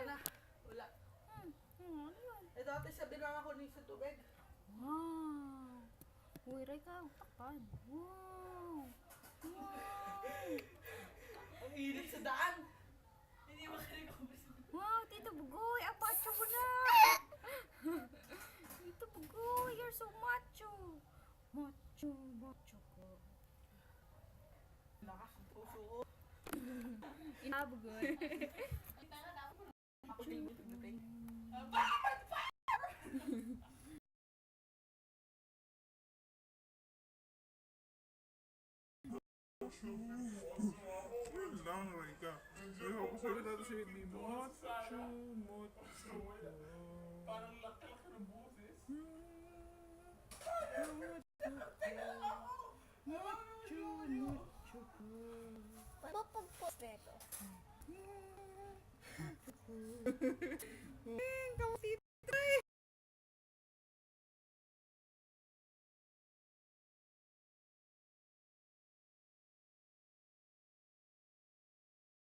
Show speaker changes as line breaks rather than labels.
na. Wala.
Ano yun?
Eh dati sabi lang ako ni sa tubig.
Wow! Uy, Ray ka, takpan. Wow! Wow!
Ang init sa daan. Hindi makarecover sa
Wow, Tito Bugoy! Apacho mo na! Tito Bugoy, you're so macho! Macho, macho ko.
lakas ng puso ko.
Ina, Bugoy.
Ako din pagdating.
Yun lang, Rika. Pero ako sabi natin siya, di mocho, mocho. Parang laki-laki ng boses.
Macho, macho ko.
Papagpost na ito.